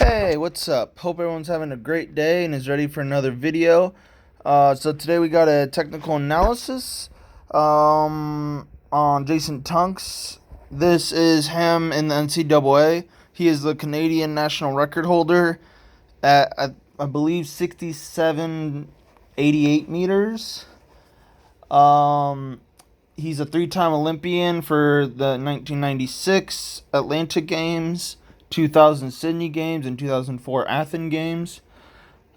Hey, what's up? Hope everyone's having a great day and is ready for another video. So today we got a technical analysis on Jason Tunks. This is him in the NCAA. He is the Canadian national record holder at, I believe, 67.88 meters. He's a three-time Olympian for the 1996 Atlanta Games, 2000 Sydney Games, and 2004 Athens Games.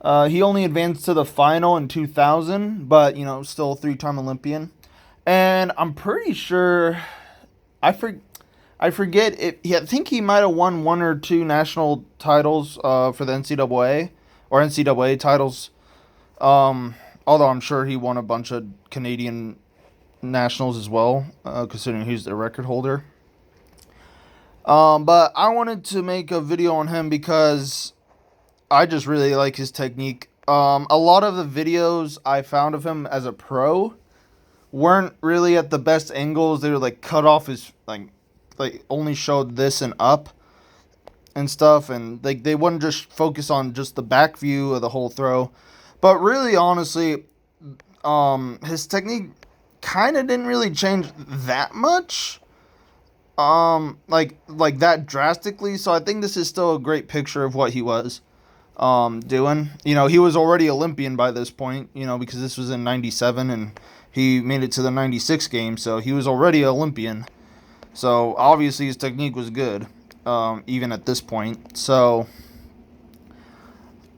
He only advanced to the final in 2000, but, still a three-time Olympian. And I'm pretty sure, I forget, I think he might have won one or two national titles for the NCAA, or NCAA titles. Although I'm sure he won a bunch of Canadian nationals as well, considering he's the record holder. But I wanted to make a video on him because I just really like his technique. A lot of the videos I found of him as a pro weren't really at the best angles. They were like cut off his like only showed this and up and stuff, and they wouldn't just focus on just the back view of the whole throw. But really, honestly, his technique kind of didn't really change that much, like that drastically. So I think this is still a great picture of what he was doing. He was already Olympian by this point, because this was in 97 and he made it to the 96 game, so he was already Olympian. So obviously his technique was good, even at this point. So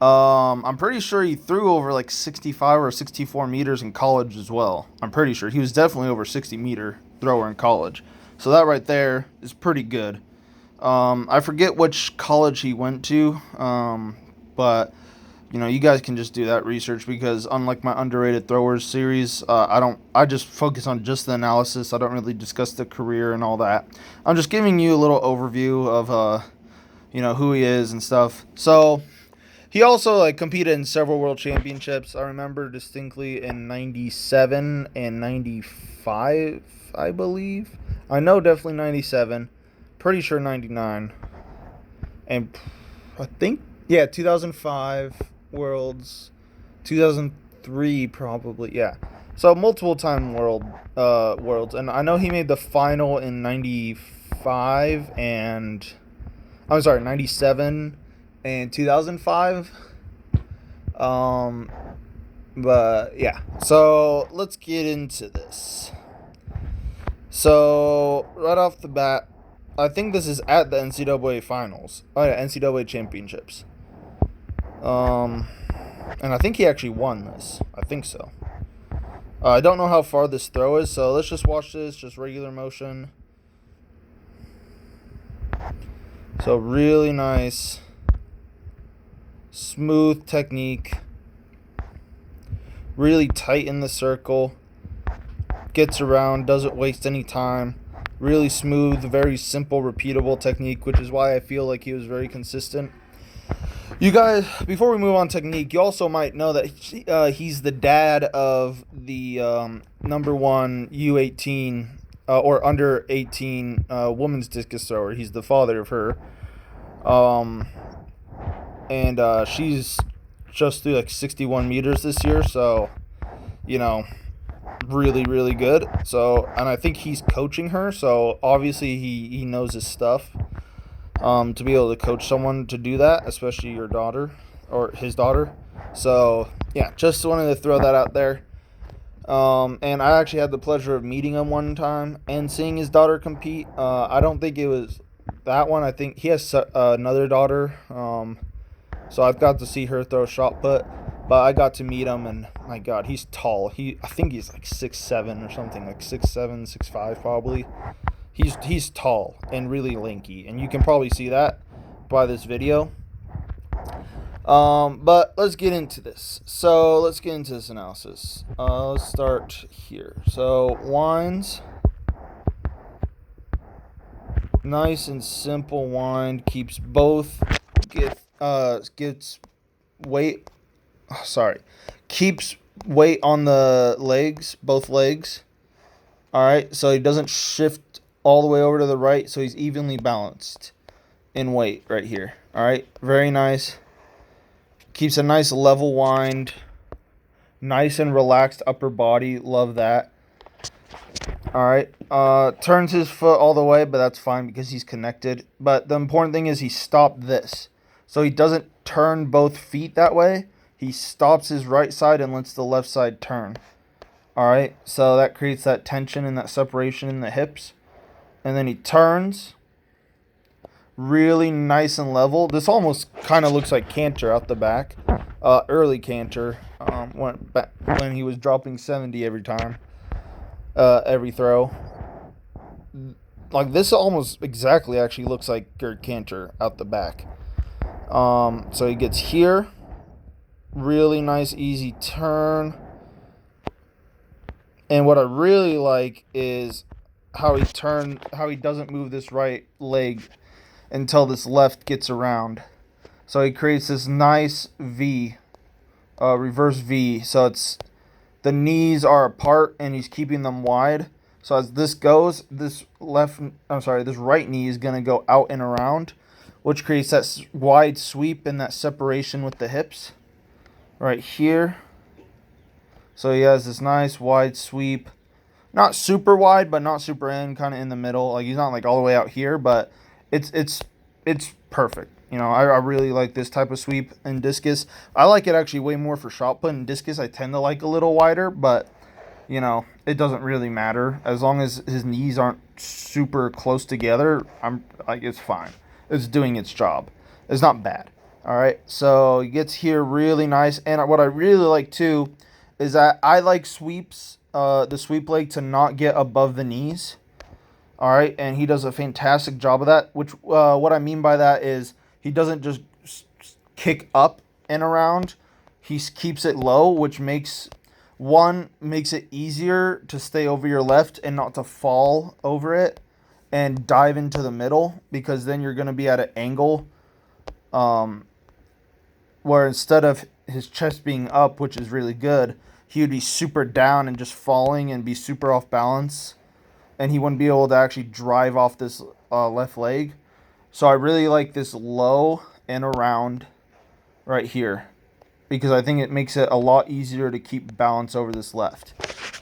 I'm pretty sure he threw over like 65 or 64 meters in college as well. I'm pretty sure he was definitely over 60-meter thrower in college. So that right there is pretty good. I forget which college he went to, but you guys can just do that research, because unlike my underrated throwers series, I just focus on just the analysis. I don't really discuss the career and all that. I'm just giving you a little overview of who he is and stuff. So he also competed in several world championships. I remember distinctly in 97 and 95, I believe. I know definitely 97. Pretty sure 99. And I think 2005 Worlds, 2003 probably. Yeah. So multiple time worlds, and I know he made the final in 95 and 97 and 2005. But yeah, so let's get into this. So right off the bat, I think this is at the NCAA finals. Oh yeah, NCAA championships. And I think he actually won this. I think so. I don't know how far this throw is, so let's just watch this, just regular motion. So really nice, smooth technique. Really tight in the circle. Gets around, doesn't waste any time. Really smooth, very simple, repeatable technique, which is why I feel like he was very consistent. You guys, before we move on technique, you also might know that he's the dad of the number one U18 or under 18 women's discus thrower. He's the father of her. And she's just threw like 61 meters this year, so, really, really good. So, and I think he's coaching her, so obviously he knows his stuff. To be able to coach someone to do that, especially your daughter or his daughter. So yeah, just wanted to throw that out there. And I actually had the pleasure of meeting him one time and seeing his daughter compete. I don't think it was that one. I think he has another daughter. So I've got to see her throw shot put, but I got to meet him, and my God, he's tall. I think he's like 6'7" or something, like 6'7", 6'5" probably. He's tall and really lanky, and you can probably see that by this video. But let's get into this. So let's get into this analysis. Let's start here. So winds, nice and simple wind, keeps weight. Keeps weight on the legs, both legs. All right, so he doesn't shift all the way over to the right, so he's evenly balanced. in weight right here. All right, very nice. Keeps a nice level wind. Nice and relaxed upper body. Love that. All right. Turns his foot all the way, but that's fine because he's connected. But the important thing is he stopped this. So he doesn't turn both feet that way. He stops his right side and lets the left side turn. All right. So that creates that tension and that separation in the hips. And then he turns. Really nice and level. This almost kind of looks like canter out the back. Early canter. When he was dropping 70 every time. Every throw. Like this almost exactly actually looks like Gerd Cantor out the back. So he gets here. Really nice easy turn. And what I really like is how he doesn't move this right leg until this left gets around. So he creates this nice V, reverse V. So it's the knees are apart and he's keeping them wide. So as this goes, this right knee is going to go out and around, which creates that wide sweep and that separation with the hips right here. So he has this nice wide sweep. Not super wide, but not super in, kind of in the middle. Like he's not like all the way out here, but it's perfect. You know, I really like this type of sweep in discus. I like it actually way more for shot put. In discus, I tend to like a little wider, but, you know, it doesn't really matter. As long as his knees aren't super close together, it's fine. It's doing its job. It's not bad. All right, so he gets here really nice. And what I really like, too, is that I like sweeps, the sweep leg to not get above the knees. All right, and he does a fantastic job of that, which what I mean by that is he doesn't just kick up and around. He keeps it low, which makes it easier to stay over your left and not to fall over it and dive into the middle, because then you're going to be at an angle where instead of his chest being up, which is really good, he would be super down and just falling and be super off balance. And he wouldn't be able to actually drive off this left leg. So I really like this low and around right here, because I think it makes it a lot easier to keep balance over this left.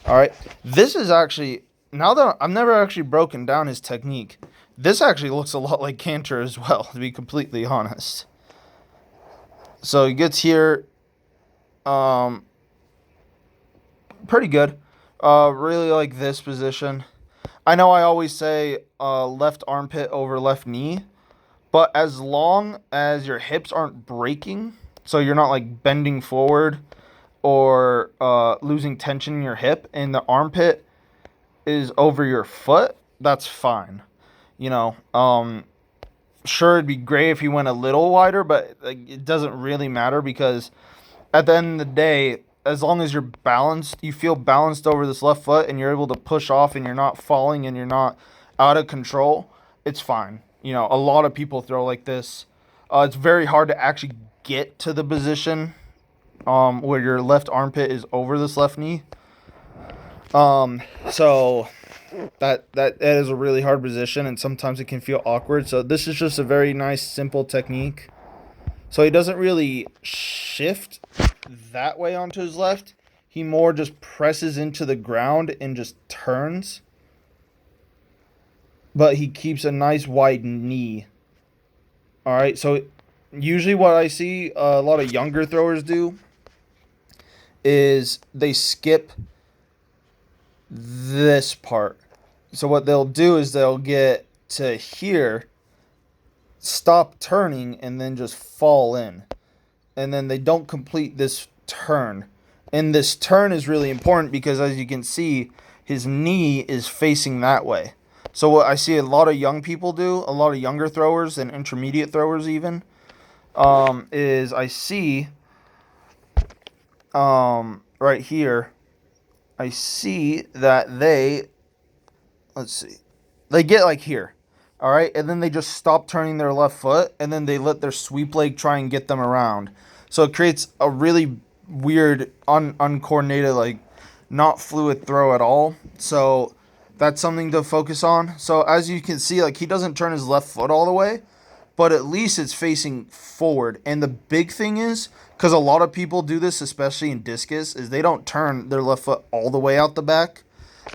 All right. This is actually, now that I've never actually broken down his technique, this actually looks a lot like canter as well, to be completely honest. So he gets here pretty good. Really like this position. I know I always say left armpit over left knee, but as long as your hips aren't breaking, so you're not like bending forward or losing tension in your hip and the armpit is over your foot, that's fine. You know, sure, it'd be great if you went a little wider, but like, it doesn't really matter, because at the end of the day, as long as you're balanced, you feel balanced over this left foot and you're able to push off and you're not falling and you're not out of control, it's fine. You know, a lot of people throw like this. It's very hard to actually get to the position where your left armpit is over this left knee. So that is a really hard position, and sometimes it can feel awkward. So this is just a very nice, simple technique. So he doesn't really shift that way onto his left. He more just presses into the ground and just turns. But he keeps a nice wide knee. All right, so usually what I see a lot of younger throwers do is they skip this part. So what they'll do is they'll get to here, stop turning, and then just fall in. And then they don't complete this turn. And this turn is really important because, as you can see, his knee is facing that way. So what I see a lot of young people do, a lot of younger throwers and intermediate throwers even, is I see right here, I see that they get like here. All right, and then they just stop turning their left foot, and then they let their sweep leg try and get them around. So it creates a really weird, uncoordinated, like not fluid throw at all. So that's something to focus on. So as you can see, like he doesn't turn his left foot all the way, but at least it's facing forward. And the big thing is, because a lot of people do this, especially in discus, is they don't turn their left foot all the way out the back.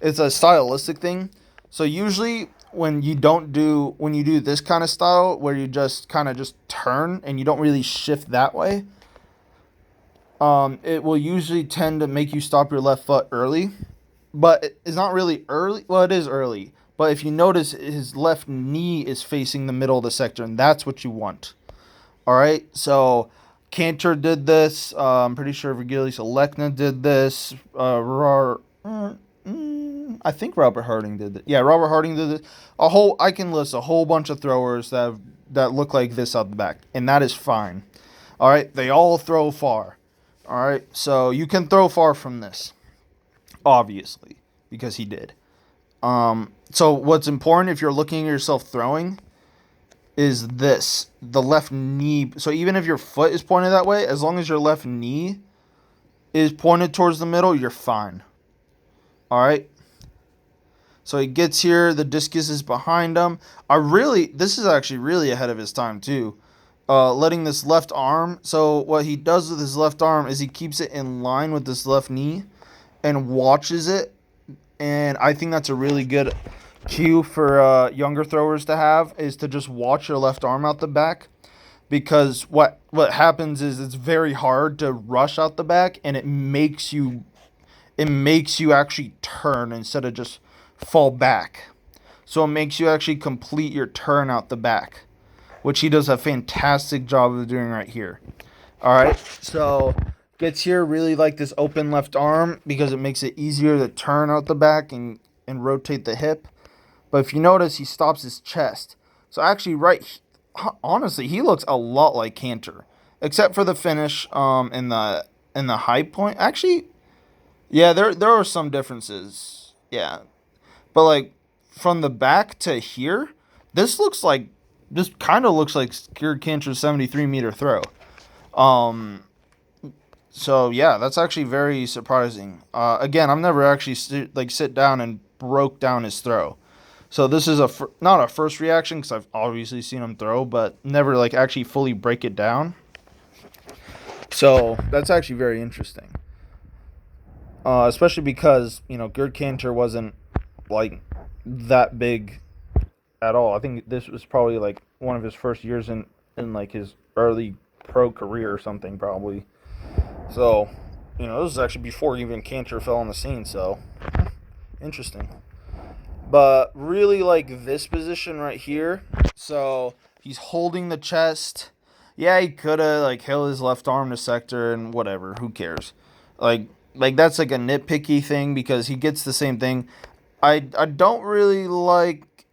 It's a stylistic thing. So usually when you do this kind of style where you just kind of just turn and you don't really shift that way, it will usually tend to make you stop your left foot early. But it's not really early. Well, it is early. But if you notice, his left knee is facing the middle of the sector, and that's what you want. All right, so Cantor did this. I'm pretty sure Virgilius Alekna did this. I think Robert Harding did it. Yeah, Robert Harding did it. I can list a whole bunch of throwers that look like this out the back, and that is fine. All right, they all throw far. All right, so you can throw far from this, obviously, because he did. So what's important if you're looking at yourself throwing is this, the left knee. So even if your foot is pointed that way, as long as your left knee is pointed towards the middle, you're fine. All right. So he gets here. The discus is behind him. This is actually really ahead of his time too. Letting this left arm. So what he does with his left arm is he keeps it in line with this left knee and watches it. And I think that's a really good cue for younger throwers to have, is to just watch your left arm out the back, because what happens is it's very hard to rush out the back, and it makes you actually turn instead of just fall back. So it makes you actually complete your turn out the back, which he does a fantastic job of doing right here. All right, so gets here, really like this open left arm because it makes it easier to turn out the back and rotate the hip. But if you notice, he stops his chest. So actually, honestly, he looks a lot like Cantor, except for the finish in the high point. Actually, yeah, there are some differences. Yeah, but like from the back to here, this kind of looks like Gerd Cantor's 73-meter throw. So yeah, that's actually very surprising. Again, I've never actually sit down and broke down his throw. So this is not a first reaction, because I've obviously seen him throw, but never actually fully break it down. So that's actually very interesting. Especially because, Gerd Cantor wasn't that big at all. I think this was probably one of his first years in his early pro career or something, probably. So, this is actually before even Cantor fell on the scene, so interesting. But really like this position right here. So he's holding the chest. Yeah, he could have held his left arm to sector and whatever. Who cares? That's a nitpicky thing, because he gets the same thing. I don't really like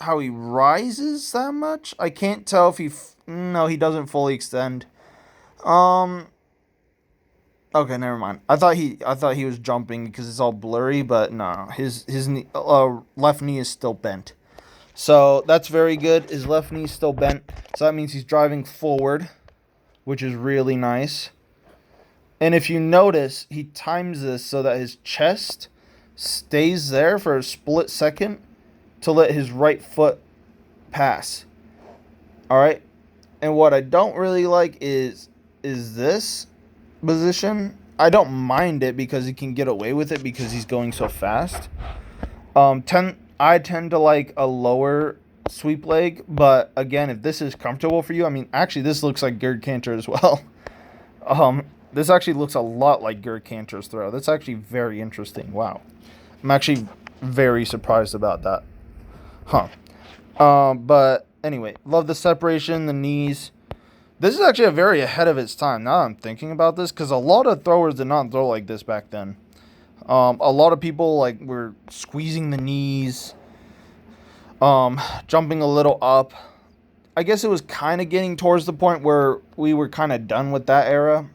how he rises that much. I can't tell if no, he doesn't fully extend. Okay, never mind. I thought he was jumping because it's all blurry, but no, his left knee is still bent. So that's very good. His left knee is still bent, so that means he's driving forward, which is really nice. And if you notice, he times this so that his chest stays there for a split second to let his right foot pass. All right. And what I don't really like is this position. I don't mind it because he can get away with it because he's going so fast. I tend to like a lower sweep leg, but again, if this is comfortable for you, actually this looks like Gerd Cantor as well. This actually looks a lot like Gerd Cantor's throw. That's actually very interesting. Wow. I'm actually very surprised about that. But anyway, love the separation, the knees. This is actually very ahead of its time. Now I'm thinking about this, because a lot of throwers did not throw like this back then. A lot of people were squeezing the knees, jumping a little up. I guess it was kind of getting towards the point where we were kind of done with that era.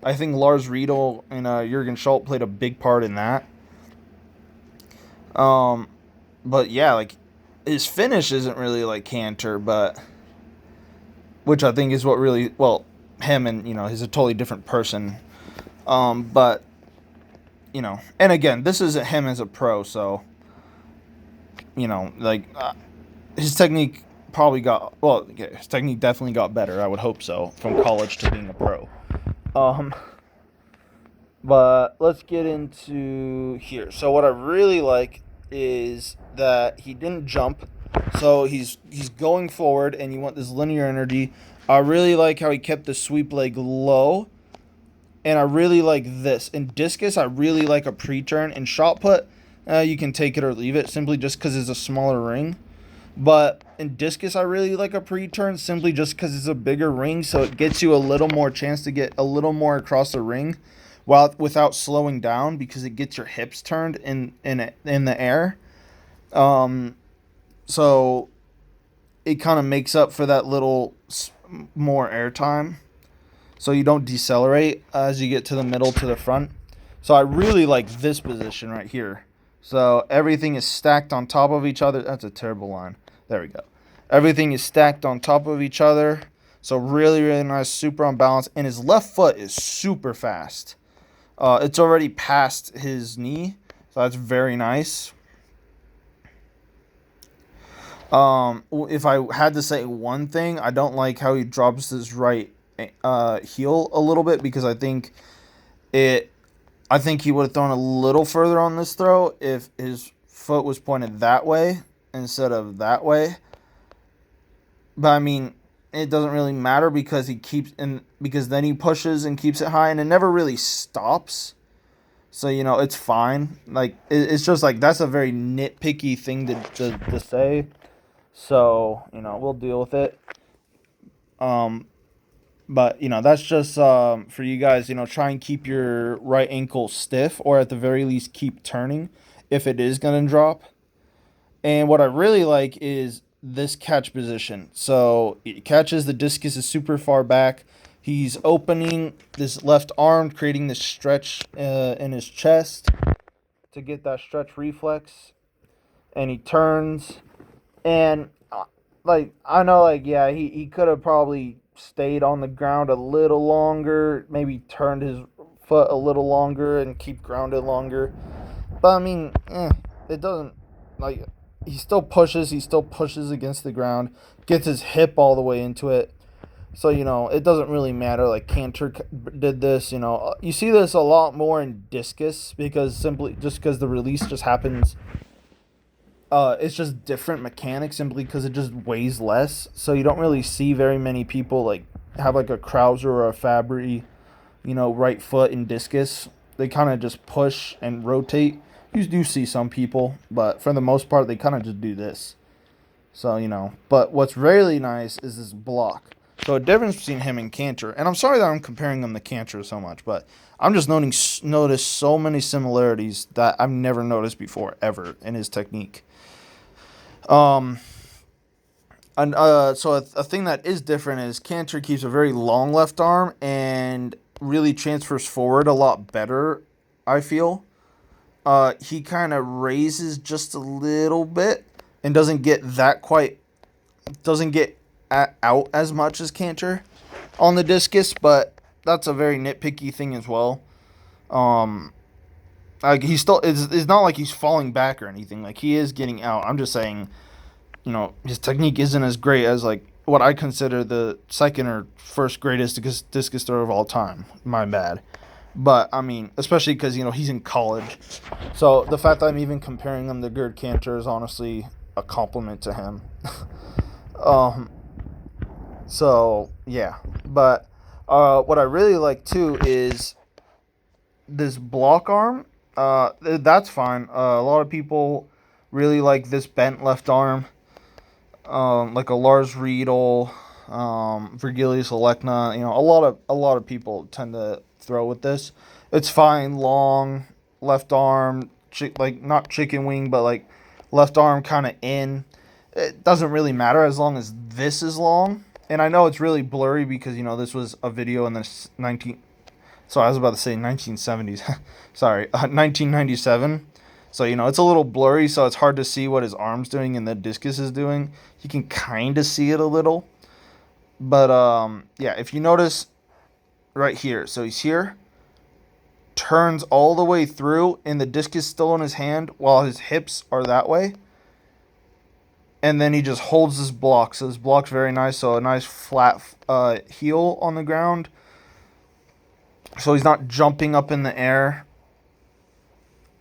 I think Lars Riedel and Jürgen Schultz played a big part in that. But yeah, his finish isn't really like Cantor, but which I think is what really, him and, he's a totally different person. But, and again, this isn't him as a pro, so, his technique probably got, well, yeah, his technique definitely got better. I would hope so, from college to being a pro. Um, but let's get into here. So what I really like is that he didn't jump. So he's going forward, and you want this linear energy. I really like how he kept the sweep leg low, and I really like this. In discus, I really like a pre-turn. In shot put, you can take it or leave it, simply just because it's a smaller ring. But in discus, I really like a pre-turn, simply just because it's a bigger ring, so it gets you a little more chance to get a little more across the ring, while without slowing down, because it gets your hips turned in the air. Um, so it kind of makes up for that little more air time, so you don't decelerate as you get to the middle to the front. So I really like this position right here. So everything is stacked on top of each other. That's a terrible line. There we go. Everything is stacked on top of each other. So really, really nice, super on balance. And his left foot is super fast. It's already past his knee, so that's very nice. If I had to say one thing, I don't like how he drops his right heel a little bit, because I think he would have thrown a little further on this throw if his foot was pointed that way instead of that way. But I mean, it doesn't really matter, because because then he pushes and keeps it high, and it never really stops. So, it's fine. Like, it's just like, that's a very nitpicky thing to say. So, we'll deal with it. But, that's just for you guys, try and keep your right ankle stiff, or at the very least keep turning if it is going to drop. And what I really like is this catch position. So it catches, the discus is super far back. He's opening this left arm, creating this stretch in his chest to get that stretch reflex. And he turns. And, I know, yeah, he could have probably stayed on the ground a little longer, maybe turned his foot a little longer and keep grounded longer. But, I mean, it doesn't, he still pushes against the ground, gets his hip all the way into it. So, it doesn't really matter. Like, Cantor did this, you see this a lot more in discus, because the release just happens. It's just different mechanics, simply because it just weighs less. So you don't really see very many people have a Krauser or a Fabry, right foot in discus. They kind of just push and rotate. You do see some people, but for the most part, they kind of just do this. So, but what's really nice is this block. So a difference between him and Cantor, and I'm sorry that I'm comparing him to Cantor so much, but I'm just notice so many similarities that I've never noticed before, ever, in his technique. So a thing that is different is Cantor keeps a very long left arm and really transfers forward a lot better, I feel. He kind of raises just a little bit and doesn't get out as much as Cantor on the discus, but that's a very nitpicky thing as well. He's still, it's not like he's falling back or anything. Like, he is getting out. I'm just saying, his technique isn't as great as what I consider the second or first greatest discus thrower of all time. My bad. But, I mean, especially because, he's in college. So, the fact that I'm even comparing him to Gerd Cantor is honestly a compliment to him. So, yeah. But, what I really like, too, is this block arm. That's fine. A lot of people really like this bent left arm. Like a Lars Riedel, Virgilius Alekna. A lot of people tend to throw with this. It's fine. Long left arm, not chicken wing, but left arm kind of in. It doesn't really matter as long as this is long. And I know it's really blurry because this was a video in the So I was about to say 1970s. Sorry, 1997. So, it's a little blurry, so it's hard to see what his arm's doing and the discus is doing. You can kind of see it a little. But, yeah, if you notice right here, so he's here, turns all the way through, and the discus still in his hand while his hips are that way. and then he just holds his block. So his block's very nice. So a nice flat heel on the ground. So he's not jumping up in the air.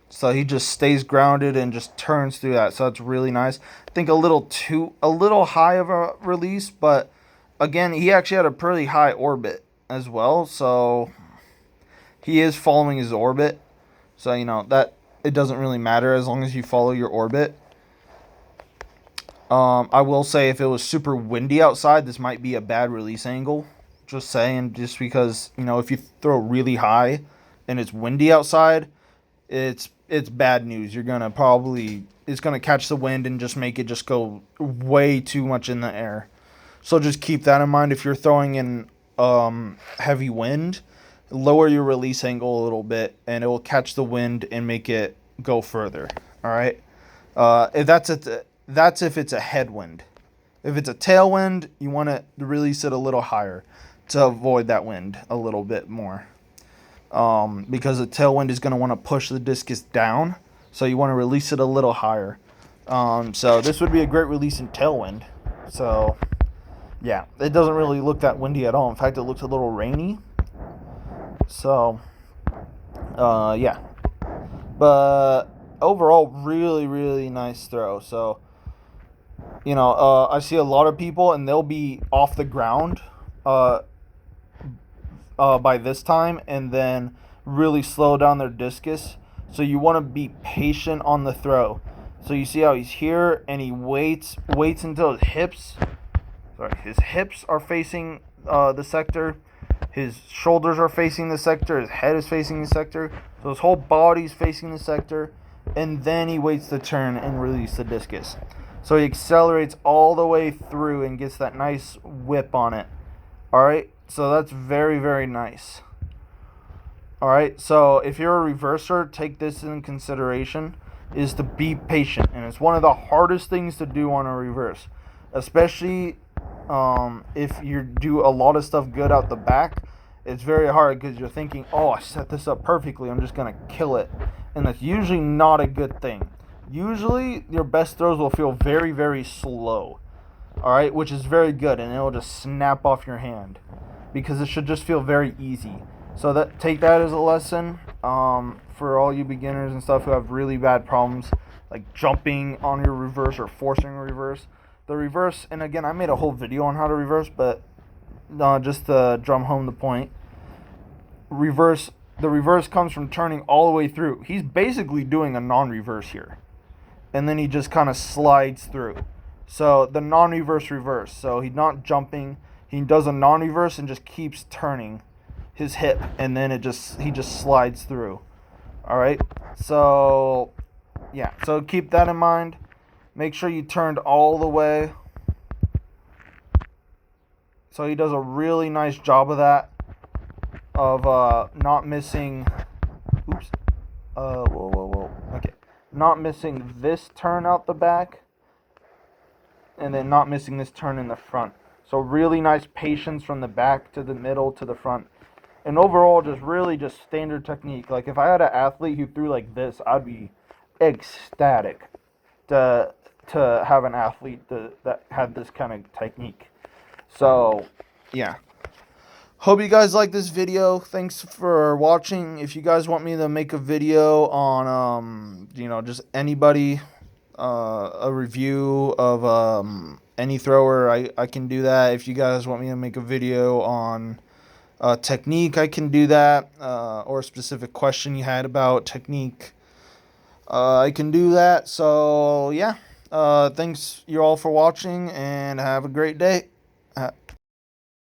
So he just stays grounded and just turns through that. So that's really nice. I think a little high of a release, but again, he actually had a pretty high orbit as well. So he is following his orbit. So, that it doesn't really matter as long as you follow your orbit. I will say if it was super windy outside, this might be a bad release angle. Just saying, just because, if you throw really high and it's windy outside, it's bad news. It's gonna catch the wind and just make it just go way too much in the air. So just keep that in mind if you're throwing in heavy wind. Lower your release angle a little bit, and it will catch the wind and make it go further. All right. That's if it's a headwind. If it's a tailwind, you want to release it a little higher to avoid that wind a little bit more. Because the tailwind is going to want to push the discus down, so you want to release it a little higher. So this would be a great release in tailwind. So yeah, it doesn't really look that windy at all. In fact, it looks a little rainy. So yeah, but overall, really, really nice throw. So I see a lot of people, and they'll be off the ground by this time, and then really slow down their discus. So you want to be patient on the throw. So you see how he's here, and he waits until his hips are facing the sector. His shoulders are facing the sector. His head is facing the sector. So his whole body's facing the sector. And then he waits to turn and release the discus. So he accelerates all the way through and gets that nice whip on it. Alright, so that's very, very nice. Alright, so if you're a reverser, take this in consideration, is to be patient. And it's one of the hardest things to do on a reverse. Especially if you do a lot of stuff good out the back. It's very hard because you're thinking, oh, I set this up perfectly, I'm just going to kill it. And that's usually not a good thing. Usually your best throws will feel very, very slow. Alright, which is very good, and it'll just snap off your hand. Because it should just feel very easy. So take that as a lesson for all you beginners and stuff who have really bad problems, like jumping on your reverse or forcing a reverse. The reverse, and again, I made a whole video on how to reverse, but just to drum home the point, the reverse comes from turning all the way through. He's basically doing a non-reverse here. And then he just kind of slides through. So the non-reverse reverse. So he's not jumping. He does a non-reverse and just keeps turning his hip, and then he just slides through. All right. So yeah. So keep that in mind. Make sure you turned all the way. So he does a really nice job of that, of not missing. Oops. Whoa. Okay. Not missing this turn out the back, and then not missing this turn in the front. So really nice patience from the back to the middle to the front. And overall, just standard technique. Like if I had an athlete who threw like this, I'd be ecstatic to have an athlete that had this kind of technique. So yeah. Hope you guys like this video. Thanks for watching. If you guys want me to make a video on just anybody, a review of any thrower, I can do that. If you guys want me to make a video on technique, I can do that, or a specific question you had about technique, I can do that. So yeah, thanks you all for watching, and have a great day.